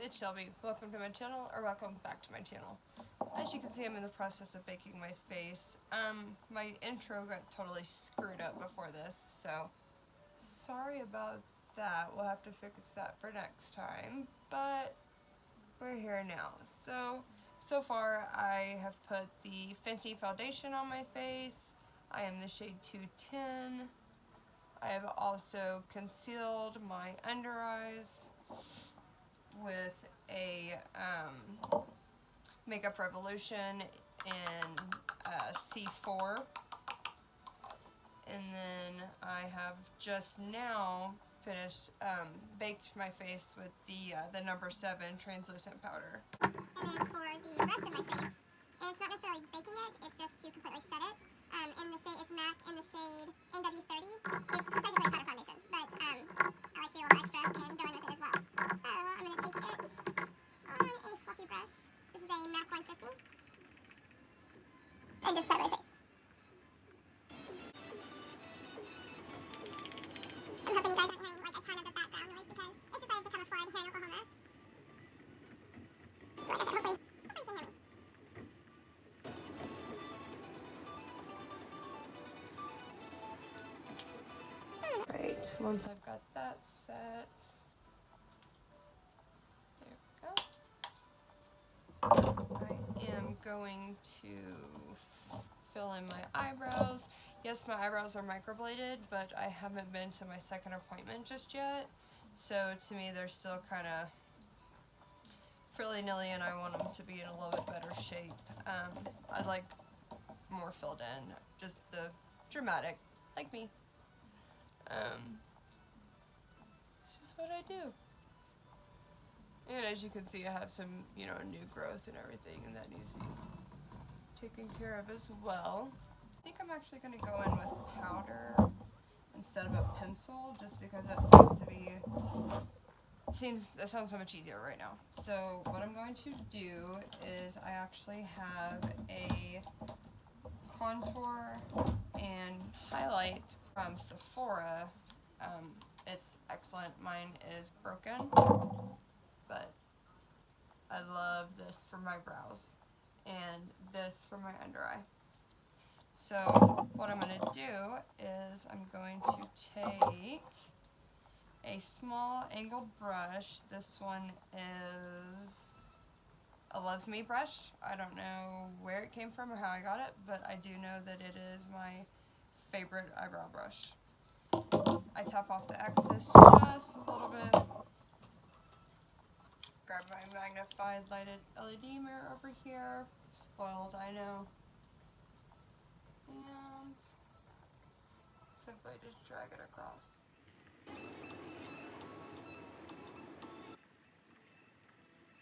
it's Shelby. Welcome to my channel, or welcome back to my channel. As you can see, I'm in the process of baking my face. My intro got totally screwed up before this, so sorry about that. We'll have to fix that for next time, but we're here now. So far I have put the Fenty foundation on my face. I am the shade 210. I have also concealed my under eyes with a Makeup Revolution in C4, and then I have just now finished baked my face with the number 7 translucent powder. And then for the rest of my face, and it's not necessarily baking it, it's just to completely set it. In the shade, it's MAC in the shade NW30. It's technically a powder foundation, but I like to be a little extra and go in with it as well. So I'm going to take it on a fluffy brush. This is a MAC 150. And just set my face. I'm hoping you guys aren't hearing like a ton of the background noise because it's decided to come a flood here in Oklahoma. So I guess hopefully you can hear me. Right, once I've got that set, there we go. I am going to fill in my eyebrows. Yes, my eyebrows are microbladed, but I haven't been to my second appointment just yet. So to me, they're still kind of frilly-nilly, and I want them to be in a little bit better shape. I'd like more filled in, just the dramatic, like me. It's just what I do. And as you can see, I have some, new growth and everything, and that needs to be taken care of as well. I think I'm actually going to go in with powder instead of a pencil, just because that that sounds so much easier right now. So what I'm going to do is I actually have a contour and highlight from Sephora. It's excellent. Mine is broken, but I love this for my brows and this for my under eye. So what I'm going to do is I'm going to take a small angled brush. This one is a Love Me brush. I don't know where it came from or how I got it, but I do know that it is my favorite eyebrow brush. I tap off the excess just a little bit. Grab my magnified lighted LED mirror over here. Spoiled, I know. And simply just drag it across.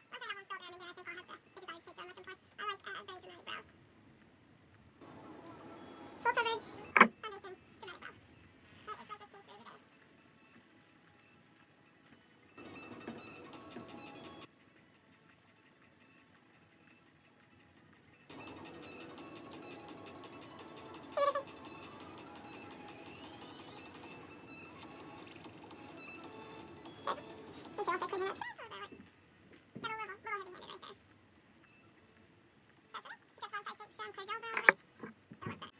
Once I have one filled in again, I think I'll have the desired shape that I'm looking for. I like very dramatic brows. Full coverage, foundation, dramatic brows. That is what gets me through the day. This will also clean it up just a little bit. Got a little heavy-handed right there. That's it. Because once I shake some clear gel brow over it, it'll work better.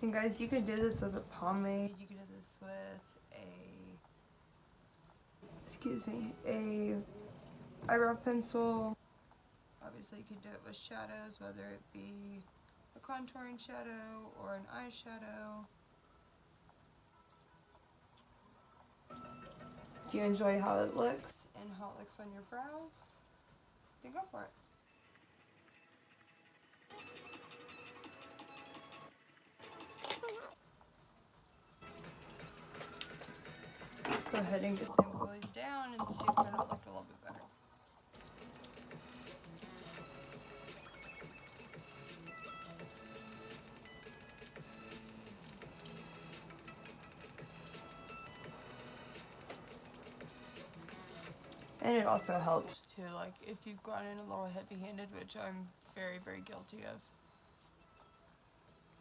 And guys, you could do this with a pomade. You could do this with a eyebrow pencil. Obviously, you could do it with shadows, whether it be a contouring shadow or an eyeshadow. If you enjoy how it looks and how it looks on your brows, then go for it. Let's go ahead and get them glued down and see if they're not look a little bit better. And it also helps too, like if you've gone in a little heavy-handed, which I'm very, very guilty of.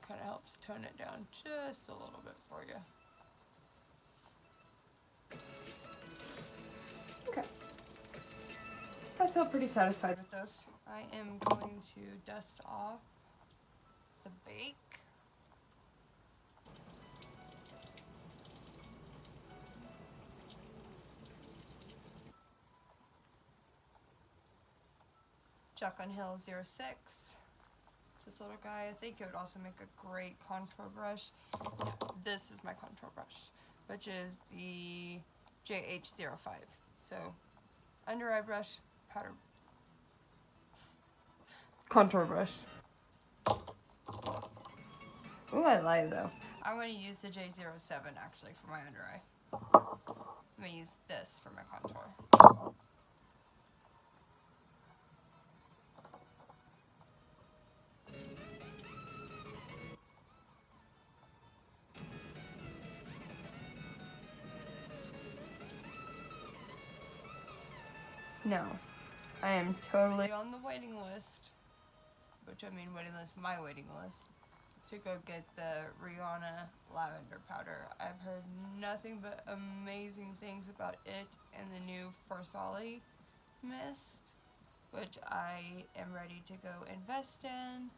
Kind of helps tone it down just a little bit for you. Okay. I feel pretty satisfied with this. I am going to dust off the bake. Jack on Hill 06. It's this little guy. I think it would also make a great contour brush. Yeah, this is my contour brush, which is the JH05. So, under eye brush, powder, contour brush. Ooh, I lie though. I want to use the J07 actually for my under eye. I'm going to use this for my contour. No, I am totally on the waiting list, which I mean waiting list, my waiting list, to go get the Rihanna lavender powder. I've heard nothing but amazing things about it and the new Farsali mist, which I am ready to go invest in.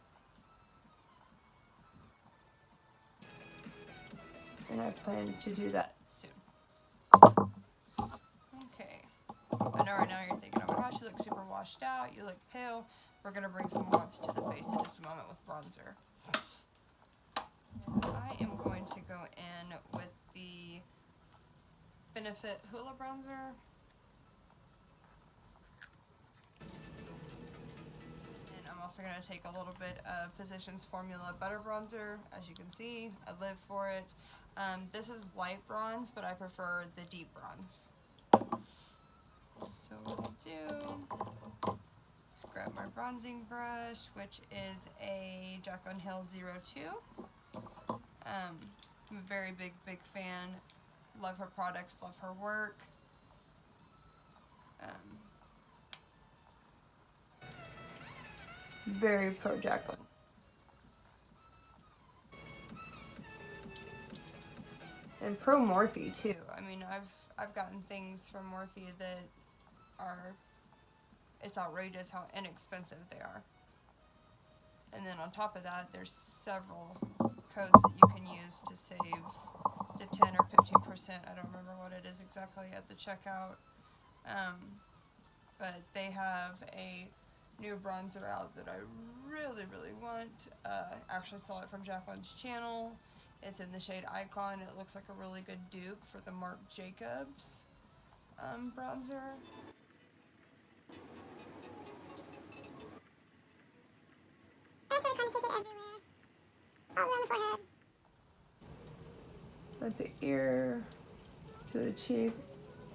And I plan to do that soon. Okay. I know right now you're thinking, oh my gosh, you look super washed out, you look pale. We're going to bring some warmth to the face in just a moment with bronzer. And I am going to go in with the Benefit Hoola Bronzer. And I'm also going to take a little bit of Physicians Formula Butter Bronzer. As you can see, I live for it. This is light bronze, but I prefer the deep bronze. So what I do is grab my bronzing brush, which is a Jack on Hill 02. I'm a very big fan. Love her products, love her work. Very pro Jaclyn. And pro Morphe too. I mean, I've gotten things from Morphe that are, it's outrageous how inexpensive they are. And then on top of that, there's several codes that you can use to save the 10 or 15%. I don't remember what it is exactly at the checkout. But they have a new bronzer out that I really want. Actually saw it from Jaclyn's channel. It's in the shade Icon. It looks like a really good dupe for the Marc Jacobs bronzer. I kind of take it everywhere. All around the forehead. Let the ear to the cheek.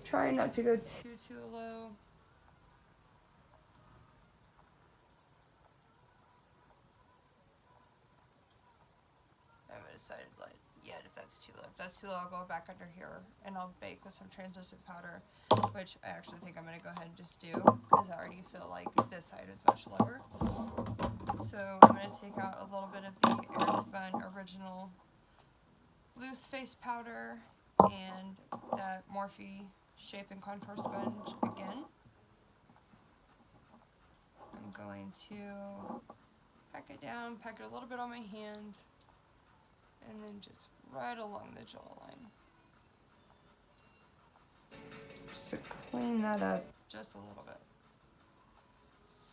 Try not to go too low. I haven't decided yet if that's too low. If that's too low, I'll go back under here and I'll bake with some translucent powder, which I actually think I'm going to go ahead and just do because I already feel like this side is much lower. So I'm going to take out a little bit of the Airspun Original Loose Face Powder and that Morphe Shape and Contour Sponge again. I'm going to pack it down, pack it a little bit on my hand, and then just right along the jawline. Just to clean that up just a little bit.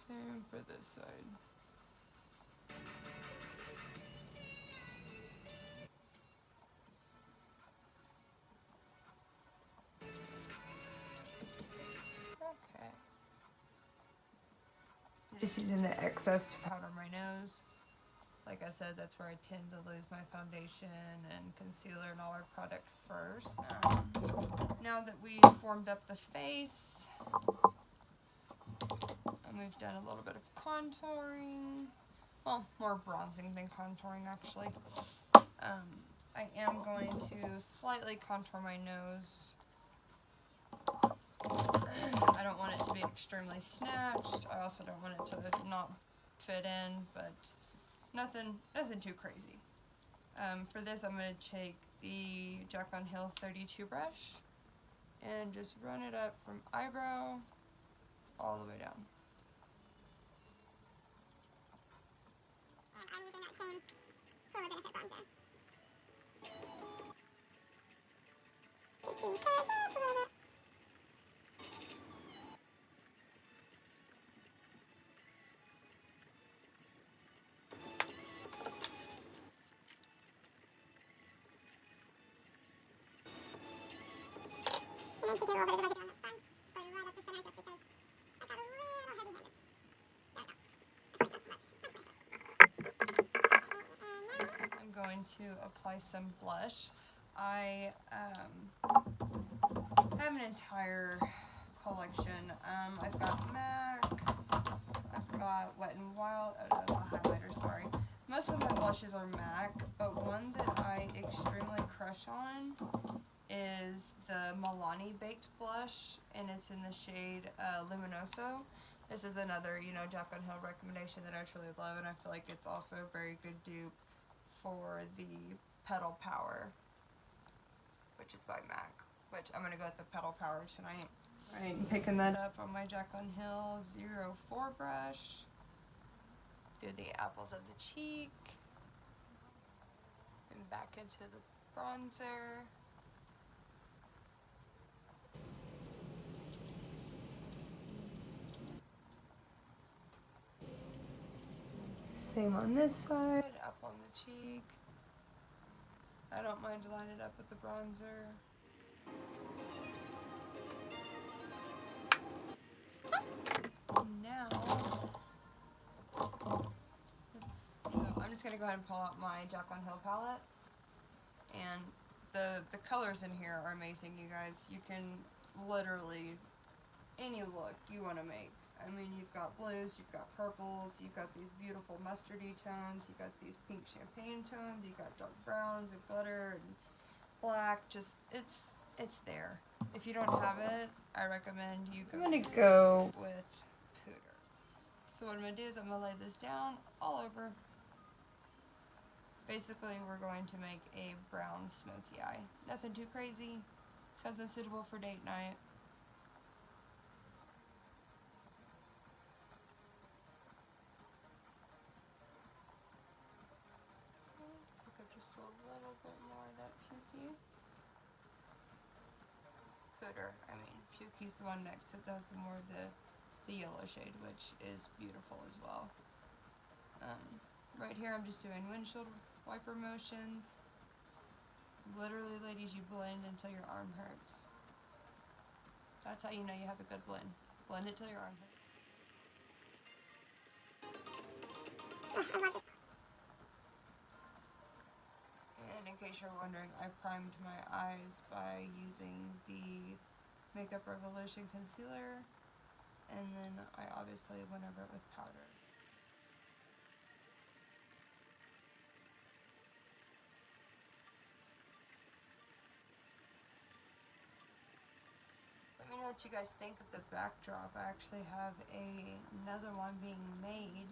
Same for this side. Okay. I'm just using the excess to powder my nose. Like I said, that's where I tend to lose my foundation and concealer and all our product first. Now that we've formed up the face, and we've done a little bit of contouring, well, more bronzing than contouring actually, I am going to slightly contour my nose I don't want it to be extremely snatched. I also don't want it to not fit in, but nothing too crazy. For this, I'm going to take the Jack on Hill 32 brush and just run it up from eyebrow all the way down. And I'm using that same Hoola Benefit bronzer. Just to curl it just a little bit. And then taking a little bit of the residue on that sponge, just going right up the center just because I got a little heavy-handed. There we go. I feel like that's much nicer. Okay, and now I'm going to apply some blush. I have an entire collection. I've got MAC, I've got Wet n Wild, oh no, that's a highlighter, sorry. Most of my blushes are MAC, but one that I extremely crush on is the Milani Baked Blush, and it's in the shade Luminoso. This is another, Jack on Hill recommendation that I truly love, and I feel like it's also a very good dupe for the Petal Power, which is by MAC, which I'm going to go with the Petal Power tonight. Right, I'm picking that up on my Jack on Hill 04 brush. Do the apples of the cheek. And back into the bronzer. Same on this side, up on the cheek. I don't mind to line it up with the bronzer. Now, let's see. I'm just gonna go ahead and pull out my Jack on Hill palette, and the colors in here are amazing, you guys. You can literally any look you want to make. I mean, you've got blues, you've got purples, you've got these beautiful mustardy tones, you've got these pink champagne tones, you've got dark browns and glitter and black. Just it's there. If you don't have it, I recommend you go. I'm gonna go with Pooter. So what I'm gonna do is I'm gonna lay this down all over. Basically, we're going to make a brown smoky eye. Nothing too crazy. Something suitable for date night. Pick up just a little bit more of that Pukey. Pooter, Pukey's the one next to it. That's the more the yellow shade, which is beautiful as well. Right here, I'm just doing windshield wiper motions. Literally, ladies, you blend until your arm hurts. That's how you know you have a good blend. Blend it till your arm hurts. And in case you're wondering, I primed my eyes by using the Makeup Revolution concealer, and then I obviously went over it with powder. Let me know what you guys think of the backdrop. I actually have another one being made.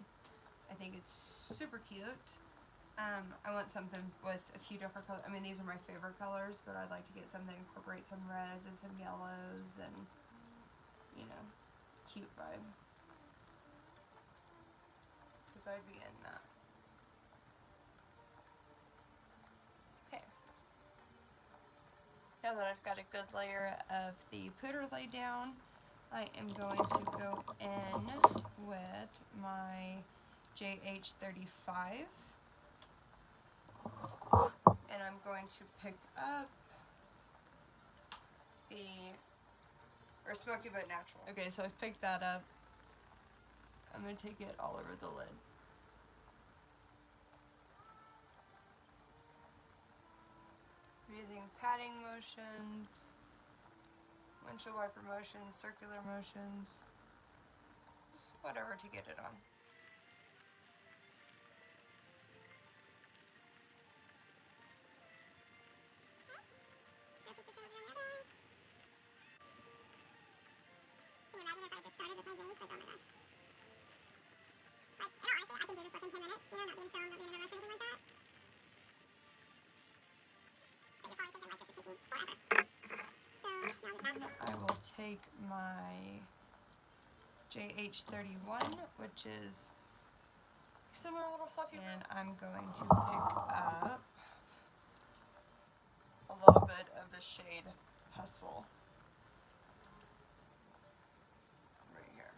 I think it's super cute. I want something with a few different colors. I mean, these are my favorite colors, but I'd like to get something that incorporates some reds and some yellows and, cute vibe. Because I'd be in that. Okay. Now that I've got a good layer of the Pooter laid down, I am going to go in with my JH35. And I'm going to pick up or Smoky But Natural. Okay, so I've picked that up. I'm going to take it all over the lid. I'm using patting motions, windshield wiper motions, circular motions, just whatever to get it on. minutes, you know, not being filmed, not being in a rush or anything like that. But you're probably thinking, like, this is taking forever. So, now that that's... I will take my JH31, which is similar little fluffy, and I'm going to pick up a little bit of the shade Hustle right here.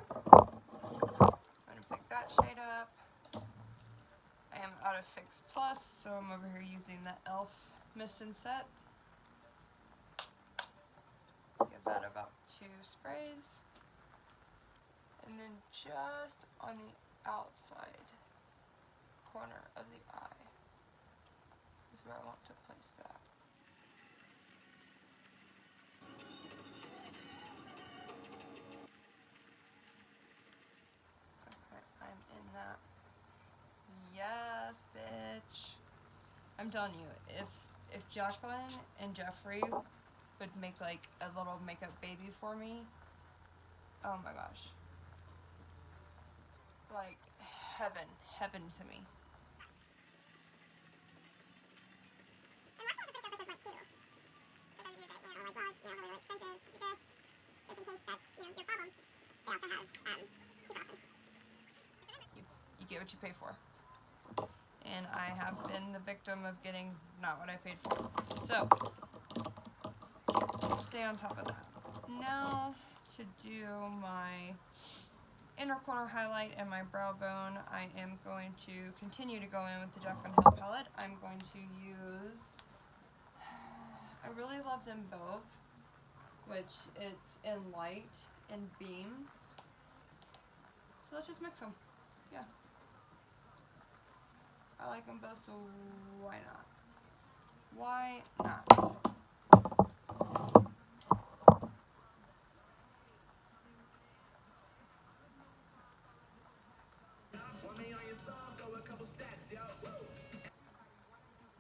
I'm going to pick that shade up. I am out of Fix Plus, so I'm over here using the e.l.f. Mist and Set. Give that about 2 sprays. And then just on the outside corner of the eye is where I want to place that. Okay, I'm in that. Yes, bitch. I'm telling you, if Jacqueline and Jeffrey would make like a little makeup baby for me, oh my gosh. Like heaven to me. And Marshall has a pretty good pigment too. For those of you that, you know, like, well, it's, you know, really, really expensive to do, just in case that's, you know, your problem. They also have, cheaper options. You get what you pay for. And I have been the victim of getting not what I paid for. So, stay on top of that. Now, to do my inner corner highlight and my brow bone, I am going to continue to go in with the Jaclyn Hill palette. I'm going to use, I really love them both, which it's in light and beam. So let's just mix them. Yeah. I like them both, so why not? Why not?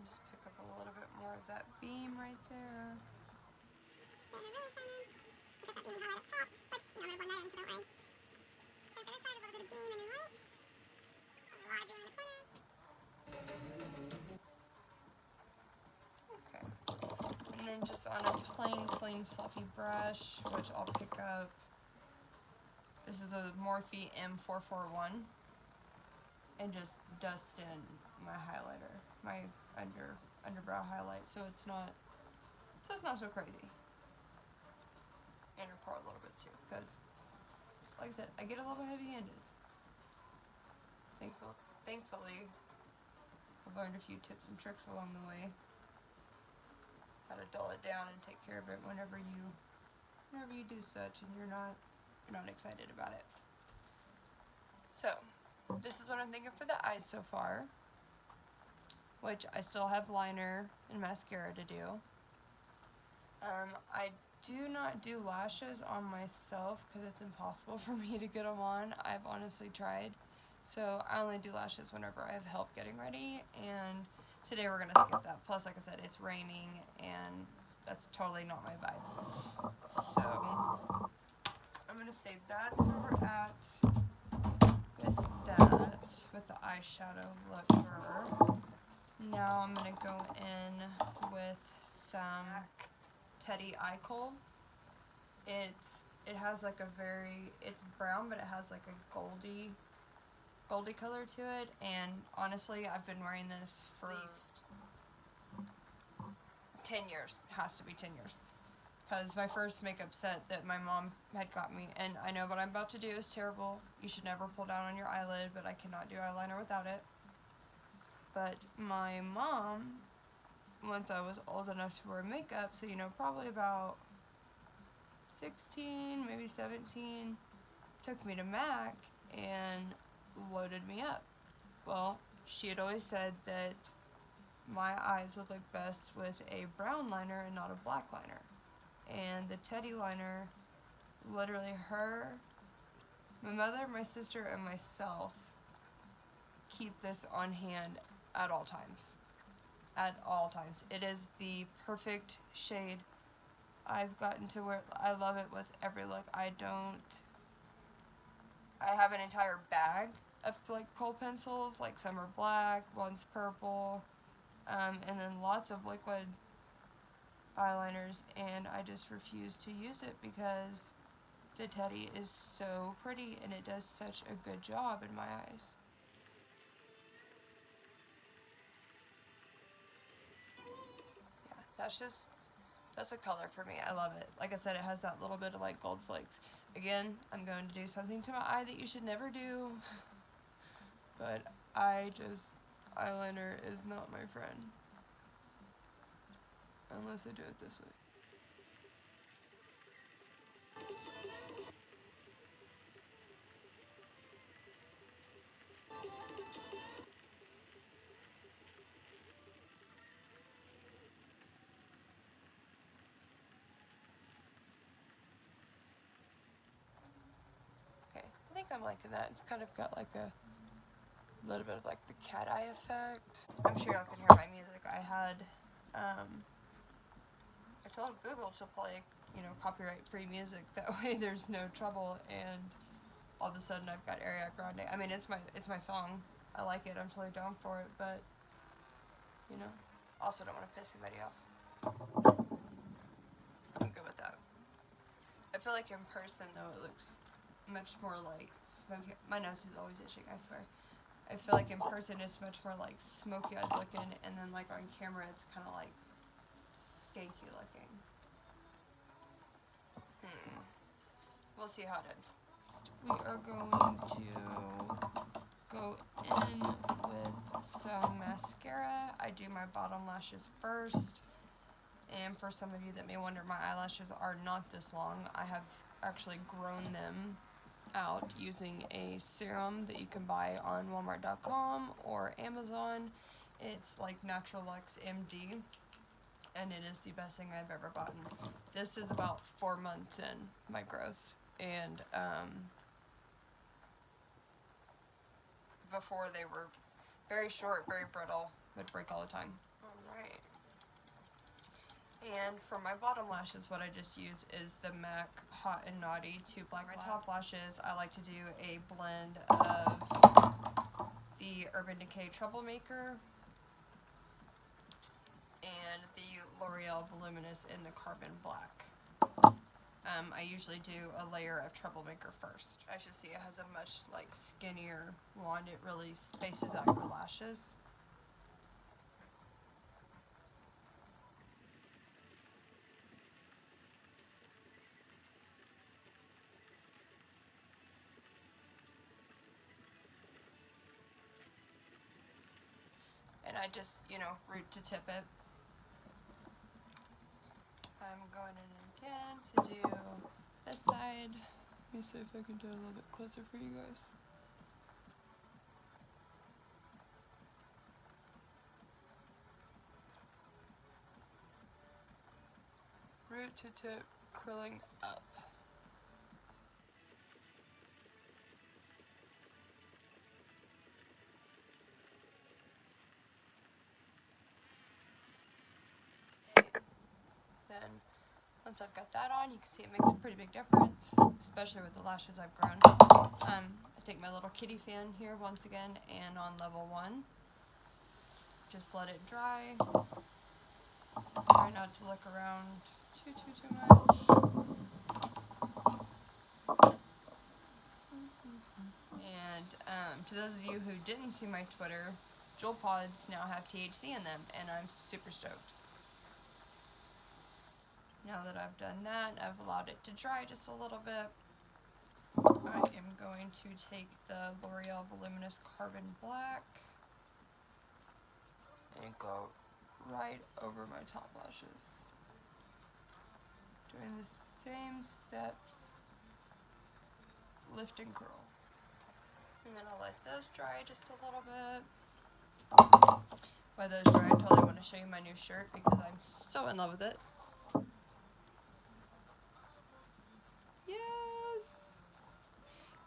Just pick up a little bit more of that beam right there. Yeah, they're really shining. I've got that beam highlight up top, which, you know, I'm going to blend that in, so don't worry. Same for this side, a little bit of beam and then light. A lot of beam in the corner. Okay. And then just on a plain, clean, fluffy brush, which I'll pick up. This is the Morphe M441. And just dust in my highlighter, my underbrow highlight, so it's not so crazy. And your part a little bit too, because, like I said, I get a little heavy-handed. Thankfully, I've learned a few tips and tricks along the way. How to dull it down and take care of it whenever you do such, and you're not excited about it. So, this is what I'm thinking for the eyes so far, which I still have liner and mascara to do. I do not do lashes on myself because it's impossible for me to get them on. I've honestly tried. So I only do lashes whenever I have help getting ready, and today we're going to skip that. Plus, like I said, it's raining, and that's totally not my vibe. So I'm going to save that. So we're at with that, with the eyeshadow look. Now I'm going to go in with some Teddy Eye Kohl. It has like it's brown, but it has like a goldy color to it, and honestly, I've been wearing this for at least 10 years. It has to be 10 years. Because my first makeup set that my mom had got me, and I know what I'm about to do is terrible. You should never pull down on your eyelid, but I cannot do eyeliner without it. But my mom, once I was old enough to wear makeup, so you know, probably about 16, maybe 17, took me to MAC and loaded me up. Well, she had always said that my eyes would look best with a brown liner and not a black liner. And the Teddy liner, literally my mother, my sister, and myself keep this on hand at all times. At all times. It is the perfect shade I've gotten to where I love it with every look. I have an entire bag of like kohl pencils, like some are black, one's purple, and then lots of liquid eyeliners, and I just refuse to use it because the Teddy is so pretty and it does such a good job in my eyes. Yeah, that's a color for me. I love it. Like I said, it has that little bit of like gold flakes. Again, I'm going to do something to my eye that you should never do, but eyeliner is not my friend. Unless I do it this way. Okay, I think I'm liking that. It's kind of got like a little bit of like the cat eye effect. I'm sure y'all can hear my music. I told Google to play, copyright free music. That way there's no trouble, and all of a sudden I've got Ariana Grande. I mean, it's my song. I like it. I'm totally down for it, but also don't want to piss anybody off. I'm good with that. I feel like in person though it looks much more like smoky. My nose is always itching, I swear. I feel like in person it's much more like smoky-eyed looking, and then like on camera it's kind of like skanky looking. We'll see how it ends. We are going to go in with some mascara. I do my bottom lashes first. And for some of you that may wonder, my eyelashes are not this long. I have actually grown them out using a serum that you can buy on Walmart.com or Amazon. It's like Natural Luxe MD, and it is the best thing I've ever bought. This is about 4 months in my growth, and before they were very short, very brittle, would break all the time. Alright. And for my bottom lashes, what I just use is the MAC Hot and Naughty 2 Black. My top lashes, I like to do a blend of the Urban Decay Troublemaker and the L'Oreal Voluminous in the Carbon Black. I usually do a layer of Troublemaker first. As you see, it has a much like skinnier wand. It really spaces out your lashes. And I just, root to tip it. I'm going in again to do this side. Let me see if I can do it a little bit closer for you guys. Root to tip, curling up. Then, once I've got that on, you can see it makes a pretty big difference, especially with the lashes I've grown. I take my little kitty fan here once again, and on level 1, just let it dry. Try not to look around too much. And to those of you who didn't see my Twitter, Jewel Pods now have THC in them, and I'm super stoked. Now that I've done that, I've allowed it to dry just a little bit. I am going to take the L'Oreal Voluminous Carbon Black and go right over my top lashes. Doing the same steps, lift and curl. And then I'll let those dry just a little bit. While those dry, I totally want to show you my new shirt because I'm so in love with it. Yes!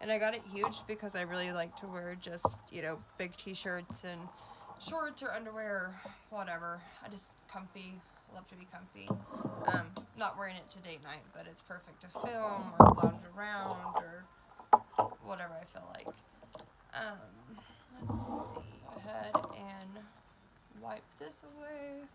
And I got it huge because I really like to wear just, big t-shirts and shorts or underwear or whatever. I just comfy. I love to be comfy. Not wearing it to date night, but it's perfect to film or lounge around or whatever I feel like. Let's see. Go ahead and wipe this away.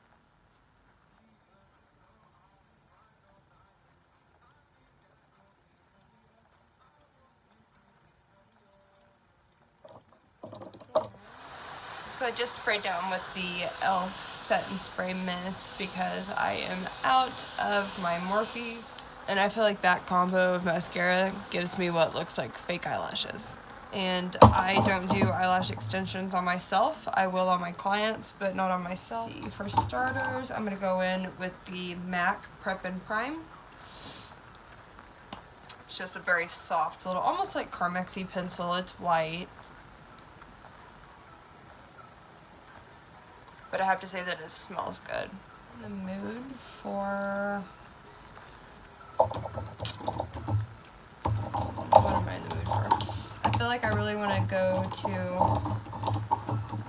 So I just sprayed down with the e.l.f. Set and Spray Mist because I am out of my Morphe, and I feel like that combo of mascara gives me what looks like fake eyelashes. And I don't do eyelash extensions on myself. I will on my clients, but not on myself. See, for starters, I'm going to go in with the MAC Prep and Prime. It's just a very soft little, almost like Carmexy pencil. It's white. But I have to say that it smells good. In the mood for... What am I in the mood for? I feel like I really want to go to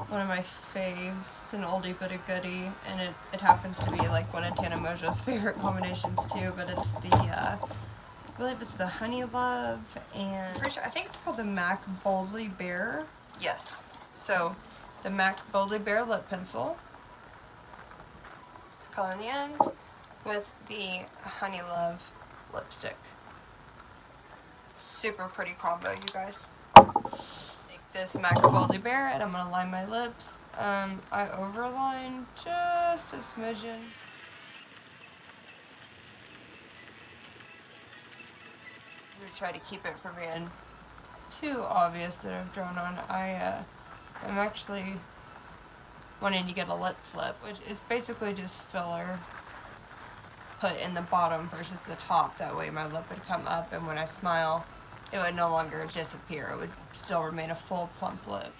one of my faves. It's an oldie but a goodie, and it happens to be like one of Tana Mongeau's favorite combinations too, but it's the, I believe it's the Honey Love, and I think it's called the MAC Boldly Bare. Yes. So, the MAC Boldly Bare Lip Pencil. It's a color in the end with the Honey Love lipstick. Super pretty combo, you guys. Take this MAC Boldly Bare and I'm going to line my lips. I overline just a smidgen. I'm going to try to keep it from being too obvious that I've drawn on. I'm actually wanting to get a lip flip, which is basically just filler put in the bottom versus the top. That way my lip would come up, and when I smile, it would no longer disappear. It would still remain a full plump lip.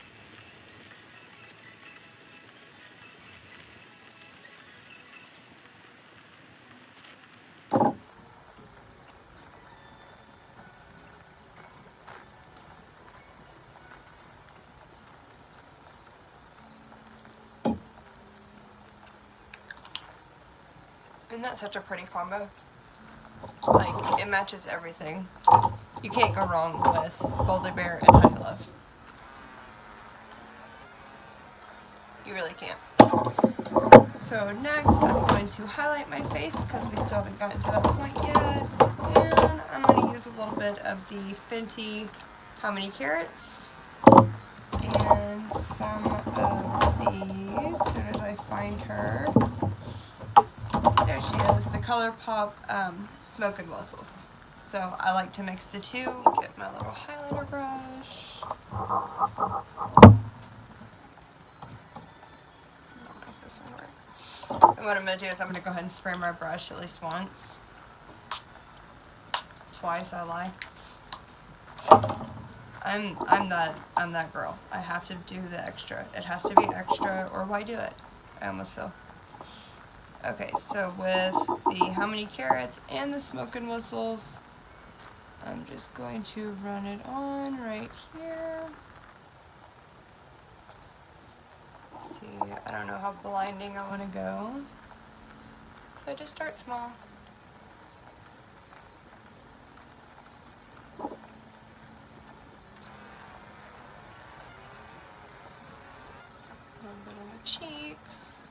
Isn't that such a pretty combo? Like, it matches everything. You can't go wrong with Boldly Bare and Honey Love. You really can't. So next, I'm going to highlight my face because we still haven't gotten to that point yet. And I'm going to use a little bit of the Fenty How Many Carats. And some of these, as soon as I find her. There she is, the ColourPop Smoke and Whistles. So I like to mix the two. Get my little highlighter brush. Make this one work. And what I'm going to do is I'm going to go ahead and spray my brush at least once. Twice, I lie. I'm that girl. I have to do the extra. It has to be extra, or why do it? I almost feel. Okay, so with the How Many Carats and the Smoke and Whistles, I'm just going to run it on right here. See, I don't know how blinding I want to go. So I just start small. A little bit on the cheeks.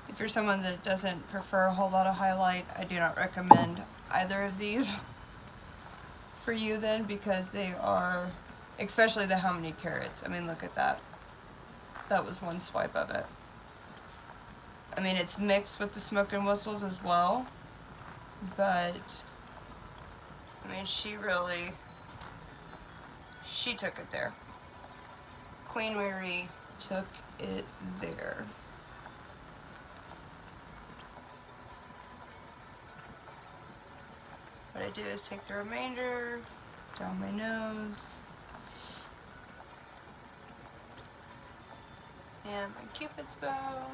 If you're someone that doesn't prefer a whole lot of highlight, I do not recommend either of these for you then, because they are, especially the How Many Carats. I mean, look at that. That was one swipe of it. I mean, it's mixed with the Smoke and Whistles as well, but I mean, she took it there. Queen Marie took it there. What I do is take the remainder down my nose and my Cupid's bow.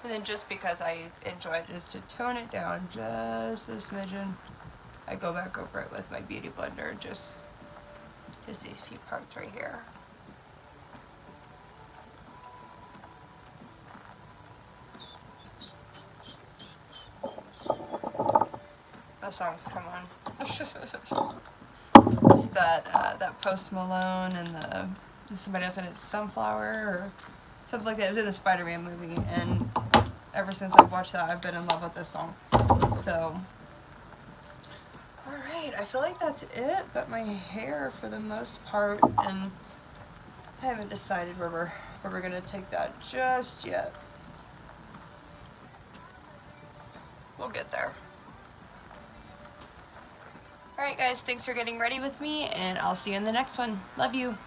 And then just because I enjoy it, is to tone it down just a smidgen. I go back over it with my Beauty Blender, just these few parts right here. The songs come on. It's that Post Malone and somebody else in it, Sunflower or something like that. It was in the Spider-Man movie, and ever since I've watched that, I've been in love with this song. So, alright, I feel like that's it, but my hair for the most part, and I haven't decided where we're gonna take that just yet. We'll get there. Alright guys, thanks for getting ready with me, and I'll see you in the next one. Love you.